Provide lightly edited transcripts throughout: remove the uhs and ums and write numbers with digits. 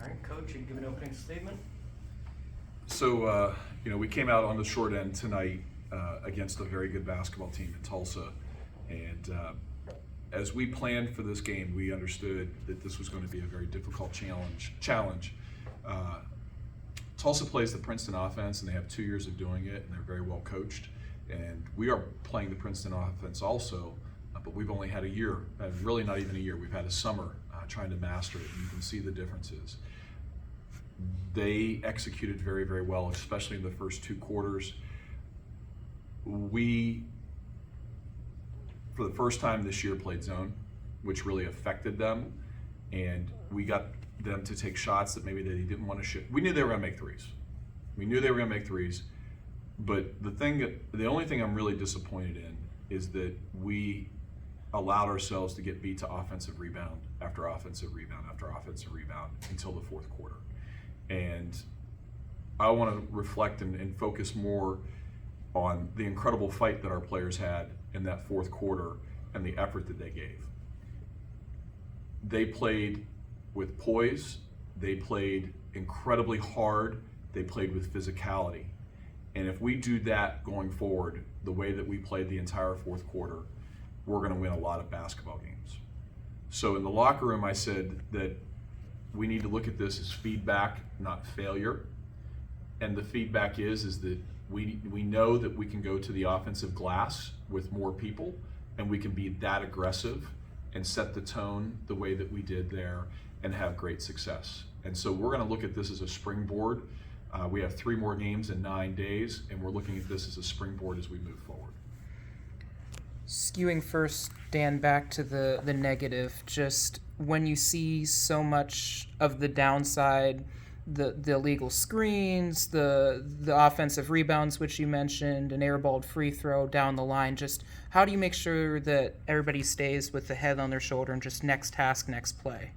All right, Coach, you give an opening statement. So, we came out on the short end tonight against a very good basketball team in Tulsa. And as we planned for this game, we understood that this was going to be a very difficult challenge. Tulsa plays the Princeton offense, and they have 2 years of doing it, and they're very well coached. And we are playing the Princeton offense also, but we've only had a year, really not even a year. We've had a summer trying to master it, and you can see the differences. They executed very, very well, especially in the first 2 quarters. We, for the first time this year, played zone, which really affected them, and we got them to take shots that maybe they didn't want to shoot. We knew they were going to make threes. But the only thing I'm really disappointed in is that we allowed ourselves to get beat to offensive rebound after offensive rebound after offensive rebound until the fourth quarter. And I want to reflect and focus more on the incredible fight that our players had in that fourth quarter and the effort that they gave. They played with poise, they played incredibly hard, they played with physicality. And if we do that going forward, the way that we played the entire fourth quarter, we're going to win a lot of basketball games. So in the locker room, I said that we need to look at this as feedback, not failure. And the feedback is that we know that we can go to the offensive glass with more people, and we can be that aggressive and set the tone the way that we did there and have great success. And so we're going to look at this as a springboard. We have 3 more games in 9 days, and we're looking at this as a springboard as we move forward. Skewing first, Dan, back to the negative, just when you see so much of the downside, the illegal screens, the offensive rebounds, which you mentioned, an airballed free throw down the line, just how do you make sure that everybody stays with the head on their shoulder and just next task, next play?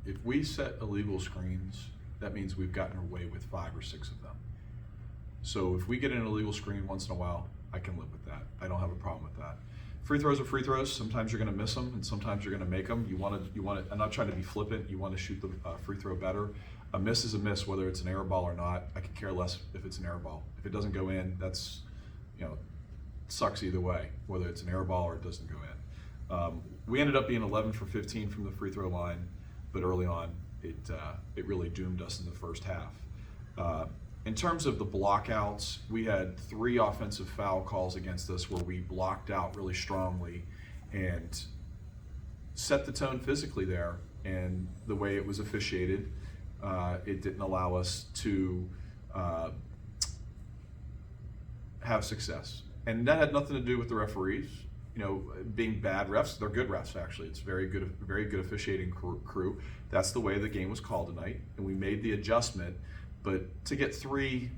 If we set illegal screens, that means we've gotten away with 5 or 6 of them. So if we get an illegal screen once in a while, I can live with that. I don't have a problem with that. Free throws are free throws. Sometimes you're going to miss them, and sometimes you're going to make them. You want to. I'm not trying to be flippant. You want to shoot the free throw better. A miss is a miss, whether it's an air ball or not. I could care less if it's an air ball. If it doesn't go in, that's, sucks either way, whether it's an air ball or it doesn't go in. We ended up being 11 for 15 from the free throw line, but early on, it really doomed us in the first half. In terms of the blockouts, we had 3 offensive foul calls against us where we blocked out really strongly and set the tone physically there. And the way it was officiated, it didn't allow us to have success. And that had nothing to do with the referees, being bad refs. They're good refs, actually. It's very good officiating crew. That's the way the game was called tonight, and we made the adjustment. But to get 3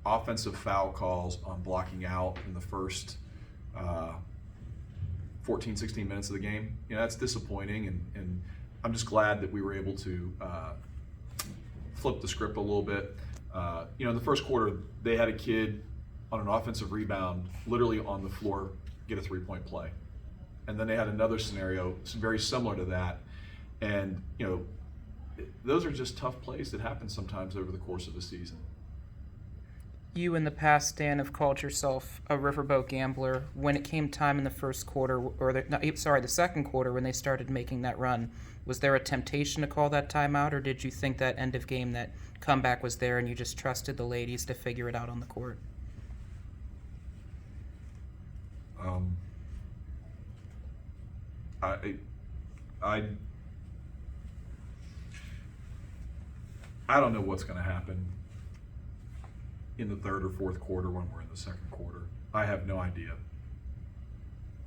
offensive foul calls on blocking out in the first 14, 16 minutes of the game, that's disappointing. And I'm just glad that we were able to flip the script a little bit. In the first quarter, they had a kid on an offensive rebound literally on the floor get a 3-point play. And then they had another scenario very similar to that. And, those are just tough plays that happen sometimes over the course of a season. You in the past, Dan, have called yourself a riverboat gambler. When it came time in the first quarter, the second quarter, when they started making that run, was there a temptation to call that timeout, or did you think that end of game, that comeback was there and you just trusted the ladies to figure it out on the court? I don't know what's going to happen in the third or fourth quarter when we're in the second quarter. I have no idea.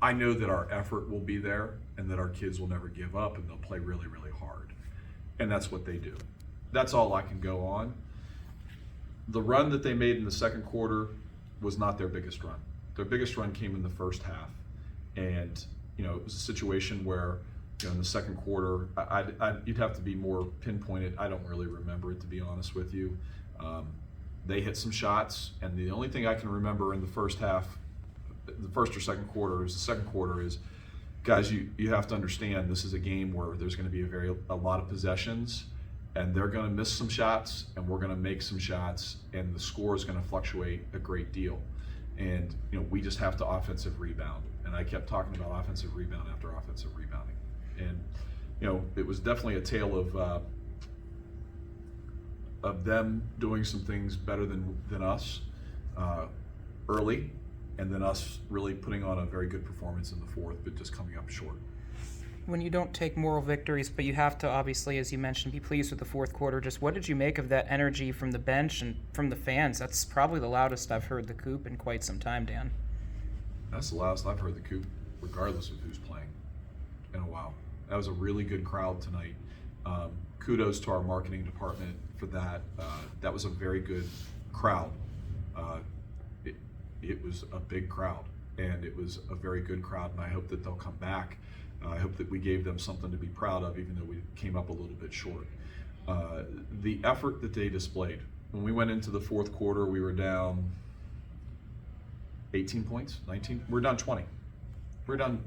I know that our effort will be there and that our kids will never give up and they'll play really, really hard. And that's what they do. That's all I can go on. The run that they made in the second quarter was not their biggest run. Their biggest run came in the first half. And, it was a situation where, in the second quarter, you'd have to be more pinpointed. I don't really remember it, to be honest with you. They hit some shots, and the only thing I can remember in the first half, the first or second quarter, is guys, you have to understand this is a game where there's going to be a lot of possessions, and they're going to miss some shots, and we're going to make some shots, and the score is going to fluctuate a great deal. And we just have to offensive rebound. And I kept talking about offensive rebound after offensive rebounding. And it was definitely a tale of them doing some things better than us early, and then us really putting on a very good performance in the fourth, but just coming up short. When you don't take moral victories, but you have to, obviously, as you mentioned, be pleased with the fourth quarter, just what did you make of that energy from the bench and from the fans? That's probably the loudest I've heard the Coop in quite some time, Dan. That's the loudest I've heard the Coop, regardless of who's playing, in a while. That was a really good crowd tonight. Kudos to our marketing department for that. That was a very good crowd. It was a big crowd, and it was a very good crowd, and I hope that they'll come back. I hope that we gave them something to be proud of, even though we came up a little bit short. The effort that they displayed. When we went into the fourth quarter, we were down 18 points, 19. We're down 20. We're down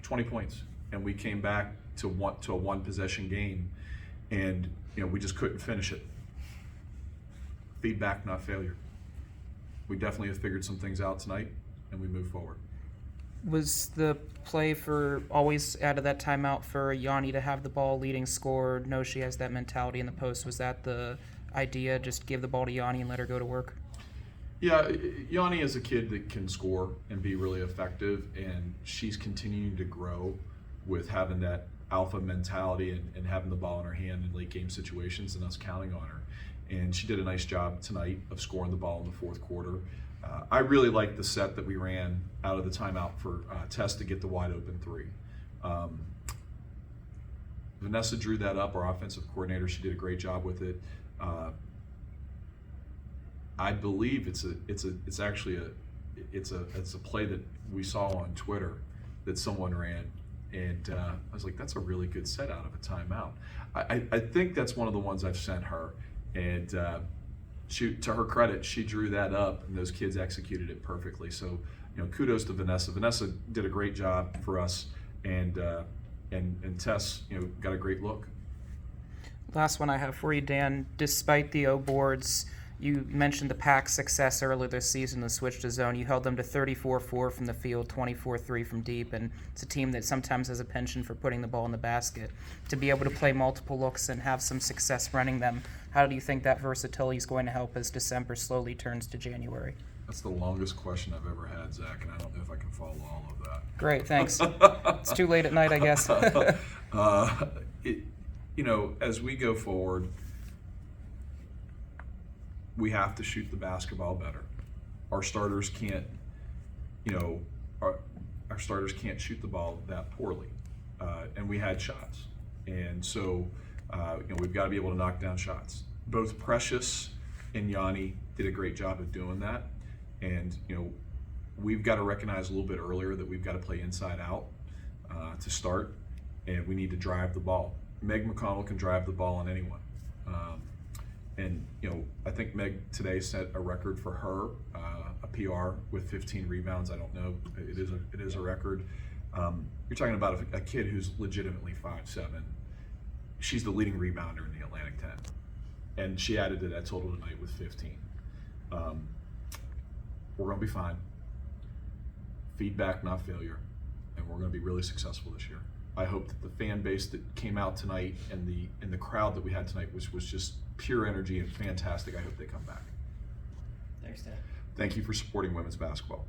20 points, and we came back to a one possession game, and we just couldn't finish it. Feedback, not failure. We definitely have figured some things out tonight, and we move forward. Was the play for always out of that timeout for Yanni to have the ball leading scorer, know she has that mentality in the post, was that the idea, just give the ball to Yanni and let her go to work? Yeah, Yanni is a kid that can score and be really effective, and she's continuing to grow with having that alpha mentality and having the ball in her hand in late game situations and us counting on her. And she did a nice job tonight of scoring the ball in the fourth quarter. I really liked the set that we ran out of the timeout for Tess to get the wide open three. Vanessa drew that up, our offensive coordinator. She did a great job with it. I believe it's a play that we saw on Twitter that someone ran, and I was like, that's a really good set out of a timeout. I think that's one of the ones I've sent her, and to her credit, she drew that up, and those kids executed it perfectly. So, kudos to Vanessa. Vanessa did a great job for us, and Tess, got a great look. Last one I have for you, Dan. Despite the O boards, you mentioned the Pack's success earlier this season, the switch to zone. You held them to 34-4 from the field, 24-3 from deep, and it's a team that sometimes has a penchant for putting the ball in the basket. To be able to play multiple looks and have some success running them, how do you think that versatility is going to help as December slowly turns to January? That's the longest question I've ever had, Zach, and I don't know if I can follow all of that. Great, thanks. It's too late at night, I guess. As we go forward, we have to shoot the basketball better. Our starters can't, our starters can't shoot the ball that poorly, and we had shots, and so we've got to be able to knock down shots. Both Precious and Yanni did a great job of doing that, and we've got to recognize a little bit earlier that we've got to play inside out to start, and we need to drive the ball. Meg McConnell can drive the ball on anyone. And I think Meg today set a record for her, a PR with 15 rebounds. I don't know, it is a record. You're talking about a kid who's legitimately 5'7". She's the leading rebounder in the Atlantic 10, and she added to that total tonight with 15. We're going to be fine. Feedback, not failure, and we're going to be really successful this year. I hope that the fan base that came out tonight and the crowd that we had tonight was just pure energy and fantastic. I hope they come back. Thanks, Dan. Thank you for supporting women's basketball.